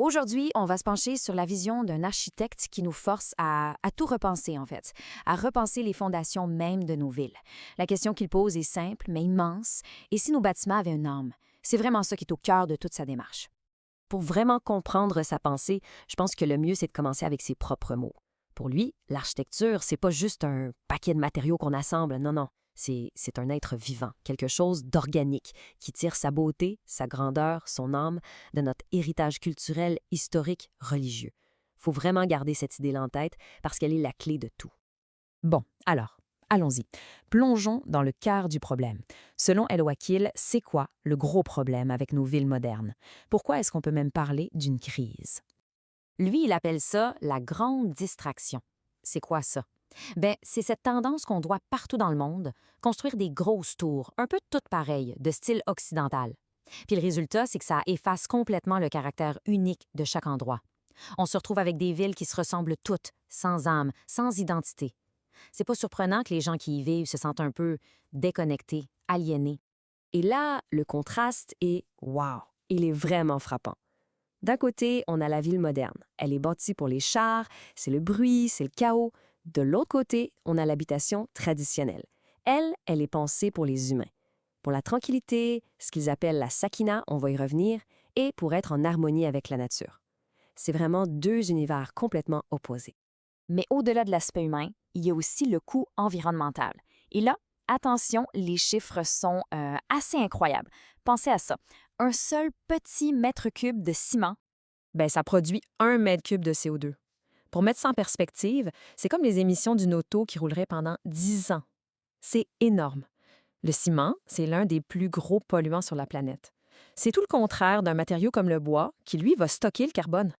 Aujourd'hui, on va se pencher sur la vision d'un architecte qui nous force à tout repenser, en fait, à repenser les fondations même de nos villes. La question qu'il pose est simple, mais immense. Et si nos bâtiments avaient une âme? C'est vraiment ça qui est au cœur de toute sa démarche. Pour vraiment comprendre sa pensée, je pense que le mieux, c'est de commencer avec ses propres mots. Pour lui, l'architecture, c'est pas juste un paquet de matériaux qu'on assemble, non, non. C'est un être vivant, quelque chose d'organique, qui tire sa beauté, sa grandeur, son âme de notre héritage culturel, historique, religieux. Faut vraiment garder cette idée-là en tête parce qu'elle est la clé de tout. Bon, alors, allons-y. Plongeons dans le cœur du problème. Selon El Wakil, c'est quoi le gros problème avec nos villes modernes? Pourquoi est-ce qu'on peut même parler d'une crise? Lui, il appelle ça la grande distraction. C'est quoi ça? Ben, c'est cette tendance qu'on doit partout dans le monde, construire des grosses tours, un peu toutes pareilles, de style occidental. Puis le résultat, c'est que ça efface complètement le caractère unique de chaque endroit. On se retrouve avec des villes qui se ressemblent toutes, sans âme, sans identité. C'est pas surprenant que les gens qui y vivent se sentent un peu déconnectés, aliénés. Et là, le contraste est wow, il est vraiment frappant. D'un côté, on a la ville moderne. Elle est bâtie pour les chars, c'est le bruit, c'est le chaos. De l'autre côté, on a l'habitation traditionnelle. Elle est pensée pour les humains. Pour la tranquillité, ce qu'ils appellent la sakina, on va y revenir, et pour être en harmonie avec la nature. C'est vraiment deux univers complètement opposés. Mais au-delà de l'aspect humain, il y a aussi le coût environnemental. Et là, attention, les chiffres sont assez incroyables. Pensez à ça. Un seul petit mètre cube de ciment. Ben, ça produit 1 mètre cube de CO2. Pour mettre ça en perspective, c'est comme les émissions d'une auto qui roulerait pendant 10 ans. C'est énorme. Le ciment, c'est l'un des plus gros polluants sur la planète. C'est tout le contraire d'un matériau comme le bois, qui, lui, va stocker le carbone.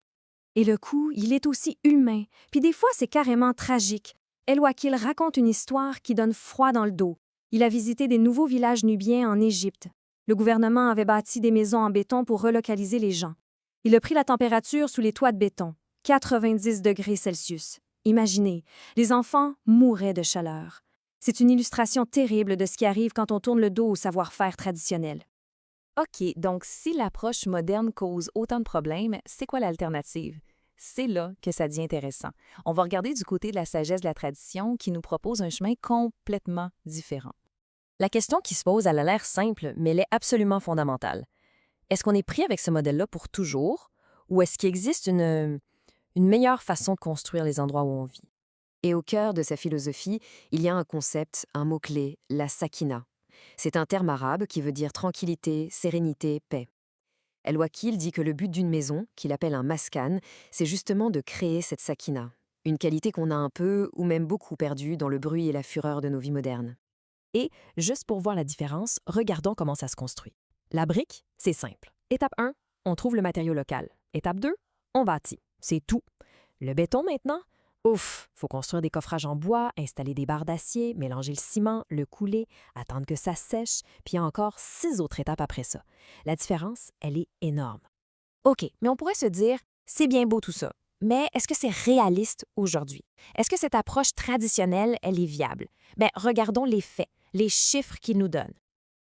Et le coup, il est aussi humain, puis des fois c'est carrément tragique. El Wakil raconte une histoire qui donne froid dans le dos. Il a visité des nouveaux villages nubiens en Égypte. Le gouvernement avait bâti des maisons en béton pour relocaliser les gens. Il a pris la température sous les toits de béton, 90 degrés Celsius. Imaginez, les enfants mouraient de chaleur. C'est une illustration terrible de ce qui arrive quand on tourne le dos au savoir-faire traditionnel. OK, donc si l'approche moderne cause autant de problèmes, c'est quoi l'alternative? C'est là que ça devient intéressant. On va regarder du côté de la sagesse de la tradition qui nous propose un chemin complètement différent. La question qui se pose, elle a l'air simple, mais elle est absolument fondamentale. Est-ce qu'on est pris avec ce modèle-là pour toujours, ou est-ce qu'il existe une meilleure façon de construire les endroits où on vit? Et au cœur de sa philosophie, il y a un concept, un mot-clé, la sakina. C'est un terme arabe qui veut dire tranquillité, sérénité, paix. El Wakil dit que le but d'une maison, qu'il appelle un maskan, c'est justement de créer cette sakina, une qualité qu'on a un peu ou même beaucoup perdue dans le bruit et la fureur de nos vies modernes. Et, juste pour voir la différence, regardons comment ça se construit. La brique, c'est simple. Étape 1, on trouve le matériau local. Étape 2, on bâtit. C'est tout. Le béton maintenant? Ouf, faut construire des coffrages en bois, installer des barres d'acier, mélanger le ciment, le couler, attendre que ça sèche, puis il y a encore 6 autres étapes après ça. La différence, elle est énorme. OK, mais on pourrait se dire, c'est bien beau tout ça, mais est-ce que c'est réaliste aujourd'hui? Est-ce que cette approche traditionnelle, elle est viable? Bien, regardons les faits, les chiffres qu'ils nous donnent.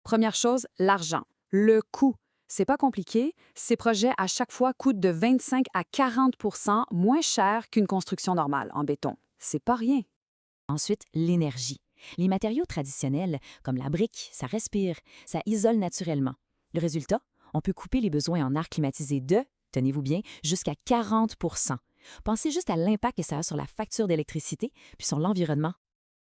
Première chose, l'argent. Le coût. C'est pas compliqué. Ces projets, à chaque fois, coûtent de 25 à 40 moins cher qu'une construction normale en béton. C'est pas rien. Ensuite, l'énergie. Les matériaux traditionnels, comme la brique, ça respire, ça isole naturellement. Le résultat, on peut couper les besoins en air climatisé de, tenez-vous bien, jusqu'à 40 Pensez juste à l'impact que ça a sur la facture d'électricité puis sur l'environnement.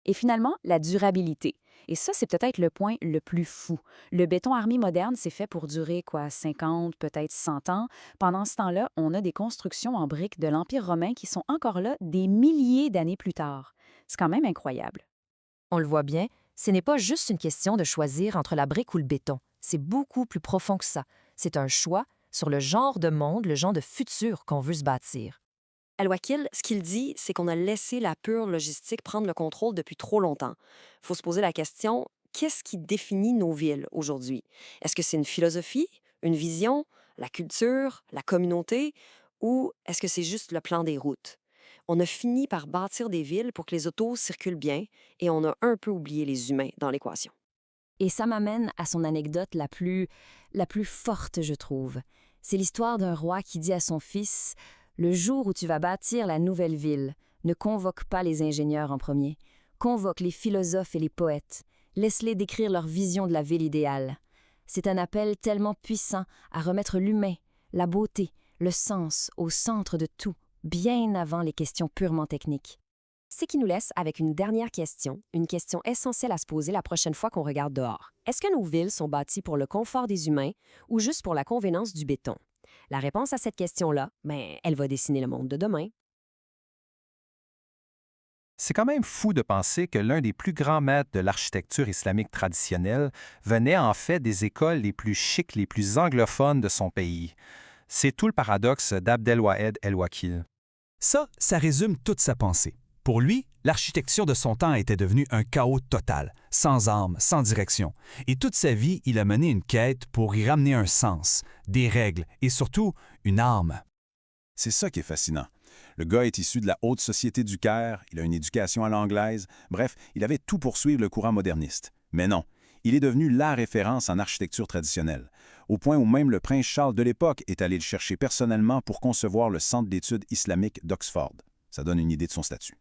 Et finalement, la durabilité. Et ça, c'est peut-être le point le plus fou. Le béton armé moderne, c'est fait pour durer, 50, peut-être 100 ans. Pendant ce temps-là, on a des constructions en briques de l'Empire romain qui sont encore là des milliers d'années plus tard. C'est quand même incroyable. On le voit bien, ce n'est pas juste une question de choisir entre la brique ou le béton. C'est beaucoup plus profond que ça. C'est un choix sur le genre de monde, le genre de futur qu'on veut se bâtir. Al Wakil, ce qu'il dit, c'est qu'on a laissé la pure logistique prendre le contrôle depuis trop longtemps. Il faut se poser la question, qu'est-ce qui définit nos villes aujourd'hui? Est-ce que c'est une philosophie, une vision, la culture, la communauté, ou est-ce que c'est juste le plan des routes? On a fini par bâtir des villes pour que les autos circulent bien et on a un peu oublié les humains dans l'équation. Et ça m'amène à son anecdote la plus forte, je trouve. C'est l'histoire d'un roi qui dit à son fils « Le jour où tu vas bâtir la nouvelle ville, ne convoque pas les ingénieurs en premier. Convoque les philosophes et les poètes. Laisse-les décrire leur vision de la ville idéale. » C'est un appel tellement puissant à remettre l'humain, la beauté, le sens au centre de tout, bien avant les questions purement techniques. Ce qui nous laisse avec une dernière question, une question essentielle à se poser la prochaine fois qu'on regarde dehors. Est-ce que nos villes sont bâties pour le confort des humains ou juste pour la convenance du béton? La réponse à cette question-là, elle va dessiner le monde de demain. C'est quand même fou de penser que l'un des plus grands maîtres de l'architecture islamique traditionnelle venait en fait des écoles les plus chics, les plus anglophones de son pays. C'est tout le paradoxe d'Abdelwahed El-Wakil. Ça résume toute sa pensée. Pour lui, l'architecture de son temps était devenue un chaos total, sans âme, sans direction. Et toute sa vie, il a mené une quête pour y ramener un sens, des règles et surtout une âme. C'est ça qui est fascinant. Le gars est issu de la haute société du Caire, il a une éducation à l'anglaise, bref, il avait tout pour suivre le courant moderniste. Mais non, il est devenu la référence en architecture traditionnelle, au point où même le prince Charles de l'époque est allé le chercher personnellement pour concevoir le Centre d'études islamiques d'Oxford. Ça donne une idée de son statut.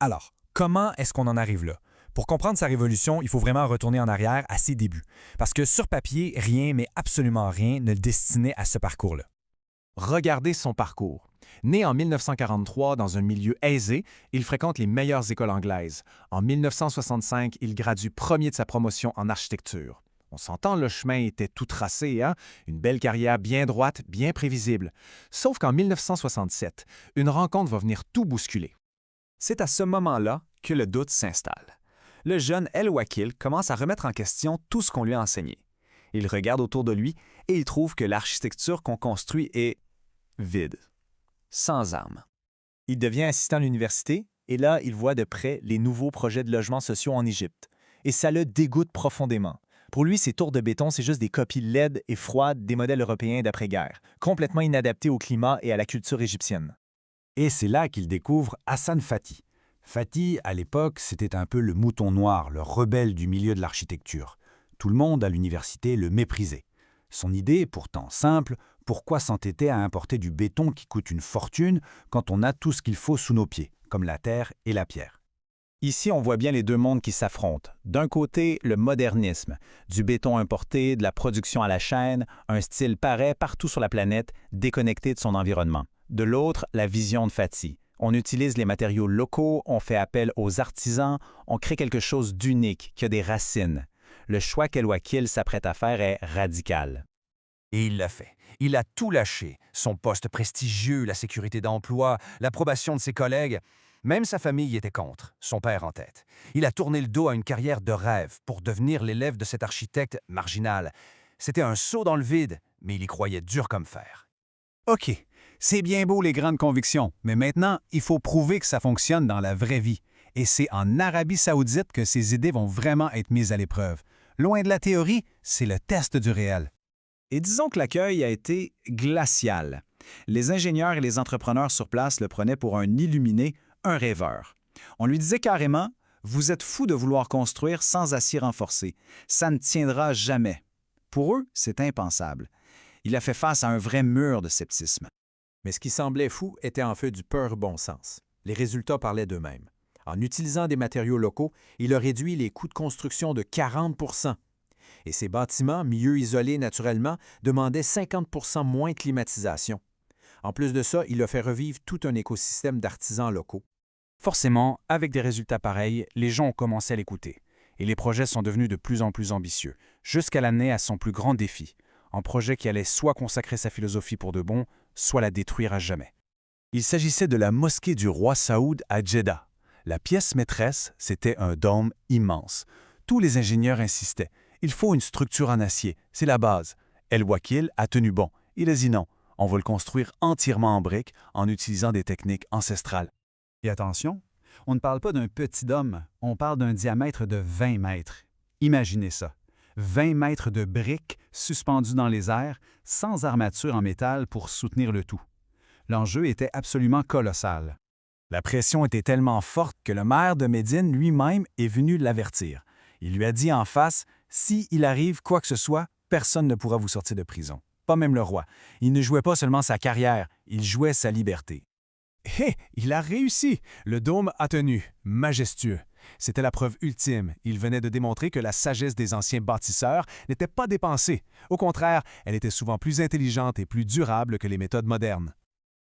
Alors, comment est-ce qu'on en arrive là? Pour comprendre sa révolution, il faut vraiment retourner en arrière à ses débuts. Parce que sur papier, rien, mais absolument rien, ne le destinait à ce parcours-là. Regardez son parcours. Né en 1943 dans un milieu aisé, il fréquente les meilleures écoles anglaises. En 1965, il gradue premier de sa promotion en architecture. On s'entend, le chemin était tout tracé, hein? Une belle carrière bien droite, bien prévisible. Sauf qu'en 1967, une rencontre va venir tout bousculer. C'est à ce moment-là que le doute s'installe. Le jeune El-Wakil commence à remettre en question tout ce qu'on lui a enseigné. Il regarde autour de lui et il trouve que l'architecture qu'on construit est vide, sans âme. Il devient assistant à l'université et là, il voit de près les nouveaux projets de logements sociaux en Égypte. Et ça le dégoûte profondément. Pour lui, ces tours de béton, c'est juste des copies laides et froides des modèles européens d'après-guerre, complètement inadaptés au climat et à la culture égyptienne. Et c'est là qu'il découvre Hassan Fathy. Fathy, à l'époque, c'était un peu le mouton noir, le rebelle du milieu de l'architecture. Tout le monde à l'université le méprisait. Son idée, pourtant simple, pourquoi s'entêter à importer du béton qui coûte une fortune quand on a tout ce qu'il faut sous nos pieds, comme la terre et la pierre? Ici, on voit bien les deux mondes qui s'affrontent. D'un côté, le modernisme, du béton importé, de la production à la chaîne, un style pareil partout sur la planète, déconnecté de son environnement. De l'autre, la vision de Fathy. On utilise les matériaux locaux, on fait appel aux artisans, on crée quelque chose d'unique, qui a des racines. Le choix qu'El-Wakil s'apprête à faire est radical. Et il l'a fait. Il a tout lâché. Son poste prestigieux, la sécurité d'emploi, l'approbation de ses collègues. Même sa famille était contre, son père en tête. Il a tourné le dos à une carrière de rêve pour devenir l'élève de cet architecte marginal. C'était un saut dans le vide, mais il y croyait dur comme fer. OK, c'est bien beau les grandes convictions, mais maintenant, il faut prouver que ça fonctionne dans la vraie vie. Et c'est en Arabie Saoudite que ces idées vont vraiment être mises à l'épreuve. Loin de la théorie, c'est le test du réel. Et disons que l'accueil a été glacial. Les ingénieurs et les entrepreneurs sur place le prenaient pour un illuminé, un rêveur. On lui disait carrément « Vous êtes fou de vouloir construire sans acier renforcé. Ça ne tiendra jamais. » Pour eux, c'est impensable. Il a fait face à un vrai mur de sceptisme. Mais ce qui semblait fou était en fait du pur bon sens. Les résultats parlaient d'eux-mêmes. En utilisant des matériaux locaux, il a réduit les coûts de construction de 40 %. Et ces bâtiments, mieux isolés naturellement, demandaient 50 % moins de climatisation. En plus de ça, il a fait revivre tout un écosystème d'artisans locaux. Forcément, avec des résultats pareils, les gens ont commencé à l'écouter. Et les projets sont devenus de plus en plus ambitieux, jusqu'à l'amener à son plus grand défi, un projet qui allait soit consacrer sa philosophie pour de bon, soit la détruire à jamais. Il s'agissait de la mosquée du roi Saoud à Djeddah. La pièce maîtresse, c'était un dôme immense. Tous les ingénieurs insistaient. Il faut une structure en acier, c'est la base. El-Wakil a tenu bon. Il a dit non, on va le construire entièrement en briques en utilisant des techniques ancestrales. Et attention, on ne parle pas d'un petit dôme, on parle d'un diamètre de 20 mètres. Imaginez ça. 20 mètres de briques suspendues dans les airs, sans armature en métal pour soutenir le tout. L'enjeu était absolument colossal. La pression était tellement forte que le maire de Médine lui-même est venu l'avertir. Il lui a dit en face « Si il arrive quoi que ce soit, personne ne pourra vous sortir de prison. pas même le roi. Il ne jouait pas seulement sa carrière, il jouait sa liberté. Hé, il a réussi! Le dôme a tenu, majestueux. C'était la preuve ultime. Il venait de démontrer que la sagesse des anciens bâtisseurs n'était pas dépensée. Au contraire, elle était souvent plus intelligente et plus durable que les méthodes modernes.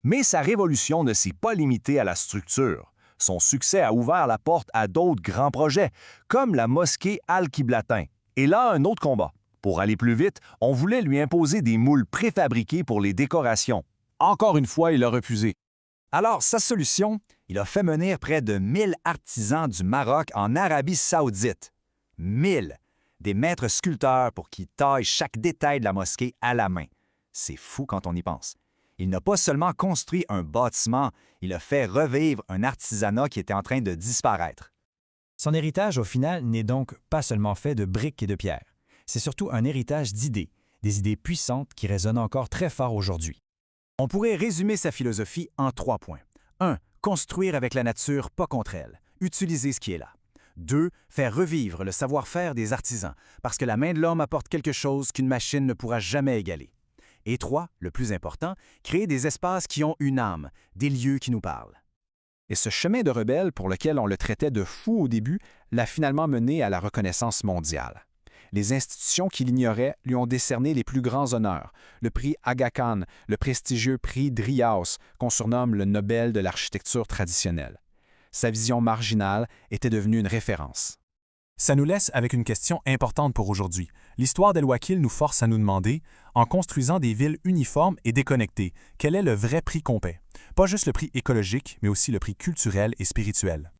Mais sa révolution ne s'est pas limitée à la structure. Son succès a ouvert la porte à d'autres grands projets, comme la mosquée Al-Qiblatin. Et là, un autre combat. Pour aller plus vite, on voulait lui imposer des moules préfabriqués pour les décorations. Encore une fois, il a refusé. Alors, sa solution, il a fait venir près de 1000 artisans du Maroc en Arabie saoudite. 1000! Des maîtres sculpteurs pour qu'ils taillent chaque détail de la mosquée à la main. C'est fou quand on y pense. Il n'a pas seulement construit un bâtiment, il a fait revivre un artisanat qui était en train de disparaître. Son héritage, au final, n'est donc pas seulement fait de briques et de pierres. C'est surtout un héritage d'idées, des idées puissantes qui résonnent encore très fort aujourd'hui. On pourrait résumer sa philosophie en 3 points. 1. Construire avec la nature, pas contre elle. Utiliser ce qui est là. 2. Faire revivre le savoir-faire des artisans, parce que la main de l'homme apporte quelque chose qu'une machine ne pourra jamais égaler. Et 3. Le plus important, créer des espaces qui ont une âme, des lieux qui nous parlent. Et ce chemin de rebelle, pour lequel on le traitait de fou au début, l'a finalement mené à la reconnaissance mondiale. Les institutions qui l'ignoraient lui ont décerné les plus grands honneurs, le prix Aga Khan, le prestigieux prix Dryas, qu'on surnomme le Nobel de l'architecture traditionnelle. Sa vision marginale était devenue une référence. Ça nous laisse avec une question importante pour aujourd'hui. L'histoire d'El Wachil nous force à nous demander, en construisant des villes uniformes et déconnectées, quel est le vrai prix qu'on paie? Pas juste le prix écologique, mais aussi le prix culturel et spirituel.